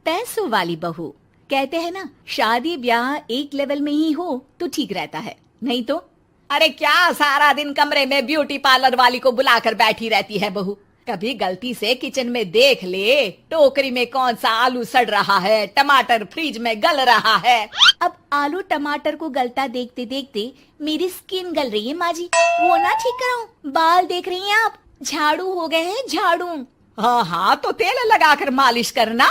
पैसों वाली बहू। कहते हैं ना, शादी ब्याह एक लेवल में ही हो तो ठीक रहता है, नहीं तो अरे क्या सारा दिन कमरे में ब्यूटी पार्लर वाली को बुलाकर बैठी रहती है बहू। कभी गलती से किचन में देख ले टोकरी में कौन सा आलू सड़ रहा है, टमाटर फ्रिज में गल रहा है। अब आलू टमाटर को गलता देखते देखते मेरी स्किन गल रही है माँ जी, वो ना ठीक कराऊं। बाल देख रही हैं आप, झाड़ू हो गए हैं झाड़ू। हाँ हाँ, तो तेल लगाकर मालिश करना,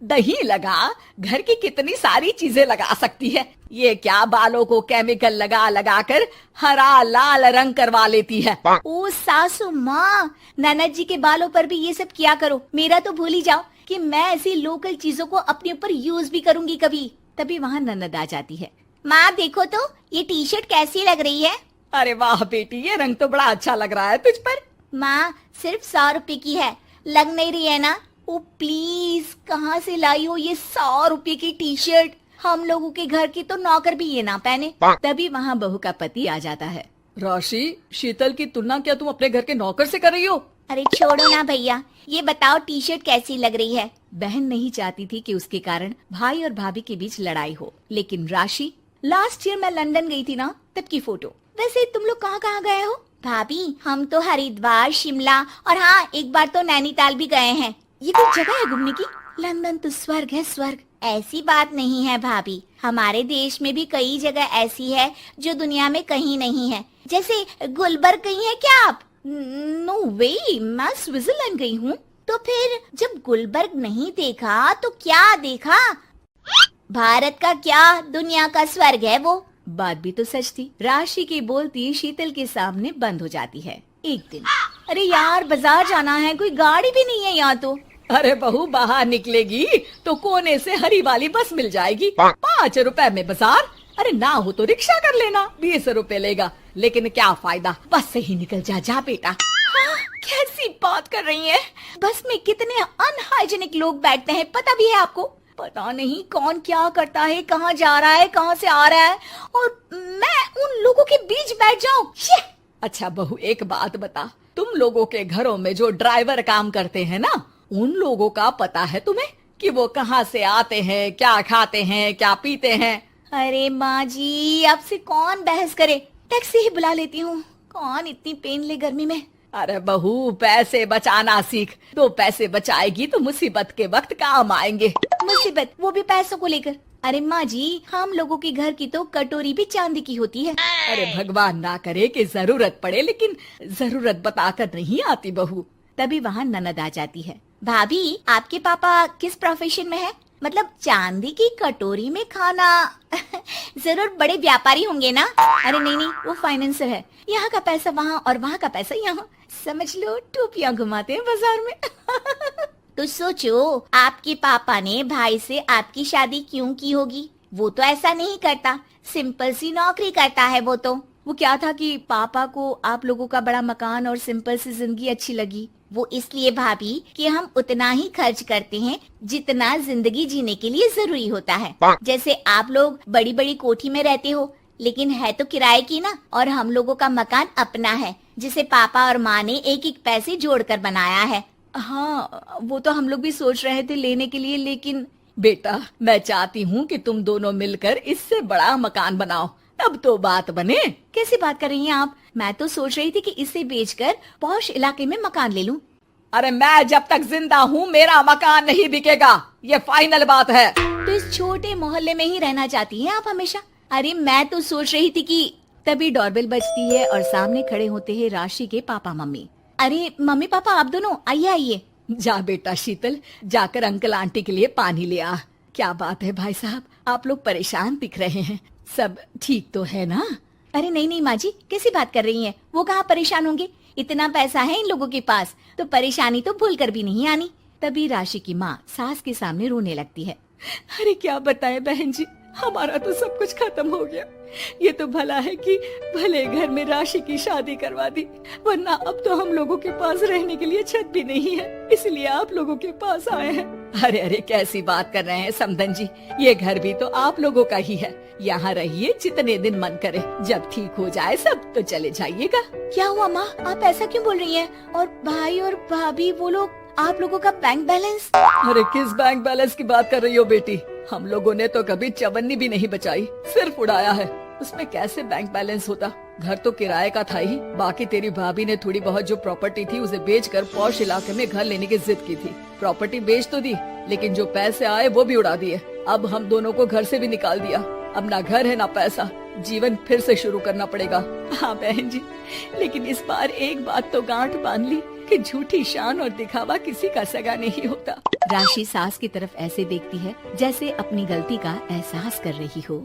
दही लगा, घर की कितनी सारी चीजें लगा सकती है। ये क्या बालों को केमिकल लगा लगा कर हरा लाल रंग करवा लेती है। ओ सासू माँ, ननद जी के बालों पर भी ये सब किया करो। मेरा तो भूल ही जाओ कि मैं ऐसी लोकल चीजों को अपने ऊपर यूज भी करूंगी कभी। तभी वहाँ ननद आ जाती है। माँ देखो तो ये टी शर्ट कैसी लग रही है। अरे वाह बेटी, ये रंग तो बड़ा अच्छा लग रहा है तुझ पर। माँ सिर्फ 100 रुपए की है, लग नहीं रही है ना। ओ प्लीज, कहाँ से लाई हो ये 100 रुपए की टी शर्ट। हम लोगों के घर की तो नौकर भी ये ना पहने। तभी वहाँ बहू का पति आ जाता है। राशि, शीतल की तुलना क्या तुम अपने घर के नौकर से कर रही हो? अरे छोड़ो ना भैया, ये बताओ टी शर्ट कैसी लग रही है। बहन नहीं चाहती थी कि उसके कारण भाई और भाभी के बीच लड़ाई हो, लेकिन राशि, लास्ट ईयर मैं लंदन गई थी ना, तब की फोटो। वैसे तुम लोग कहाँ कहाँ गए हो? भाभी हम तो हरिद्वार, शिमला और हाँ एक बार तो नैनीताल भी गए हैं। ये कोई जगह है घूमने की? लंदन तो स्वर्ग है स्वर्ग। ऐसी बात नहीं है भाभी, हमारे देश में भी कई जगह ऐसी है जो दुनिया में कहीं नहीं है। जैसे गुलबर्ग गई है क्या आप? नो वे, मैं स्विट्जरलैंड गई हूँ। तो फिर जब गुलबर्ग नहीं देखा तो क्या देखा? भारत का क्या, दुनिया का स्वर्ग है वो। बात भी तो सच थी। राशि की बोलती शीतल के सामने बंद हो जाती है। एक दिन, अरे यार बाजार जाना है, कोई गाड़ी भी नहीं है यहाँ तो। अरे बहू, बाहर निकलेगी तो कोने से हरी वाली बस मिल जाएगी। 5 रुपए में बाजार। अरे ना हो तो रिक्शा कर लेना, 20 रुपए लेगा। लेकिन क्या फायदा, बस से ही निकल जा बेटा। हाँ, कैसी बात कर रही है। बस में कितने अनहाइजीनिक लोग बैठते हैं, पता भी है आपको? पता नहीं कौन क्या करता है, कहाँ जा रहा है, कहाँ से आ रहा है, और मैं उन लोगों के बीच बैठ जाऊं। अच्छा बहू, एक बात बता, तुम लोगों के घरों में जो ड्राइवर काम करते हैं ना, उन लोगों का पता है तुम्हें कि वो कहाँ से आते हैं, क्या खाते हैं, क्या पीते हैं? अरे माँ जी, आपसे कौन बहस करे, टैक्सी ही बुला लेती हूँ। कौन इतनी पेन ले गर्मी में। अरे बहू, पैसे बचाना सीख। 2 पैसे बचाएगी तो मुसीबत के वक्त काम आएंगे। मुसीबत, वो भी पैसों को लेकर? अरे माँ जी, हम लोगों के घर की तो कटोरी भी चांदी की होती है। अरे भगवान ना करे कि जरूरत पड़े, लेकिन जरूरत बताकर नहीं आती बहू। तभी वहाँ ननद आ जाती है। भाभी, आपके पापा किस प्रोफेशन में है? मतलब चांदी की कटोरी में खाना। जरूर बड़े व्यापारी होंगे ना? अरे नहीं नहीं, वो फाइनेंसर है। यहाँ का पैसा वहाँ और वहाँ का पैसा यहाँ, समझ लो टोपियाँ घुमाते हैं बाजार में। तो सोचो, आपके पापा ने भाई से आपकी शादी क्यों की होगी? वो तो ऐसा नहीं करता, सिंपल सी नौकरी करता है वो तो। वो क्या था कि पापा को आप लोगों का बड़ा मकान और सिंपल सी जिंदगी अच्छी लगी। वो इसलिए भाभी कि हम उतना ही खर्च करते हैं जितना जिंदगी जीने के लिए जरूरी होता है। जैसे आप लोग बड़ी बड़ी कोठी में रहते हो, लेकिन है तो किराए की ना, और हम लोगों का मकान अपना है, जिसे पापा और माँ ने एक एक पैसे जोड़कर बनाया है। हाँ, वो तो हम लोग भी सोच रहे थे लेने के लिए, लेकिन बेटा मैं चाहती हूँ कि तुम दोनों मिलकर इससे बड़ा मकान बनाओ, तब तो बात बने। कैसी बात कर रही हैं आप? मैं तो सोच रही थी कि इसे बेचकर पॉश इलाके में मकान ले लूं। अरे मैं जब तक जिंदा हूँ मेरा मकान नहीं बिकेगा, ये फाइनल बात है। तो इस छोटे मोहल्ले में ही रहना चाहती हैं आप हमेशा? अरे मैं तो सोच रही थी कि। तभी डोरबेल बजती है और सामने खड़े होते हैं राशि के पापा मम्मी। अरे मम्मी पापा, आप दोनों आइए आइए। जा बेटा शीतल, जाकर अंकल आंटी के लिए पानी ले आ। क्या बात है भाई साहब, आप लोग परेशान दिख रहे हैं, सब ठीक तो है ना? अरे नहीं नहीं माँ जी, कैसी बात कर रही हैं? वो कहाँ परेशान होंगे, इतना पैसा है इन लोगों के पास, तो परेशानी तो भूल कर भी नहीं आनी। तभी राशि की माँ सास के सामने रोने लगती है। अरे क्या बताएं बहन जी, हमारा तो सब कुछ खत्म हो गया। ये तो भला है कि भले घर में राशि की शादी करवा दी, वरना अब तो हम लोगों के पास रहने के लिए छत भी नहीं है, इसलिए आप लोगों के पास आए हैं। अरे अरे कैसी बात कर रहे हैं समधन जी, ये घर भी तो आप लोगों का ही है, यहाँ रहिए जितने दिन मन करे, जब ठीक हो जाए सब तो चले जाइएगा। क्या हुआ माँ, आप ऐसा क्यों बोल रही हैं? और भाई और भाभी वो लोग आप लोगों का बैंक बैलेंस? अरे किस बैंक बैलेंस की बात कर रही हो बेटी? हम लोगों ने तो कभी चवन्नी भी नहीं बचाई, सिर्फ उड़ाया है। उसमें कैसे बैंक बैलेंस होता? घर तो किराए का था ही। बाकी तेरी भाभी ने थोड़ी बहुत जो प्रॉपर्टी थी उसे बेचकर पॉश इलाके में घर लेने की जिद की थी। प्रॉपर्टी बेच तो दी, लेकिन जो पैसे आए वो भी उड़ा दिए। अब हम दोनों को घर से भी निकाल दिया। अब ना घर है ना पैसा, जीवन फिर से शुरू करना पड़ेगा। हाँ बहन जी, लेकिन इस बार एक बात तो गांठ बांध ली कि झूठी शान और दिखावा किसी का सगा नहीं होता। राशि सास की तरफ ऐसे देखती है जैसे अपनी गलती का एहसास कर रही हो।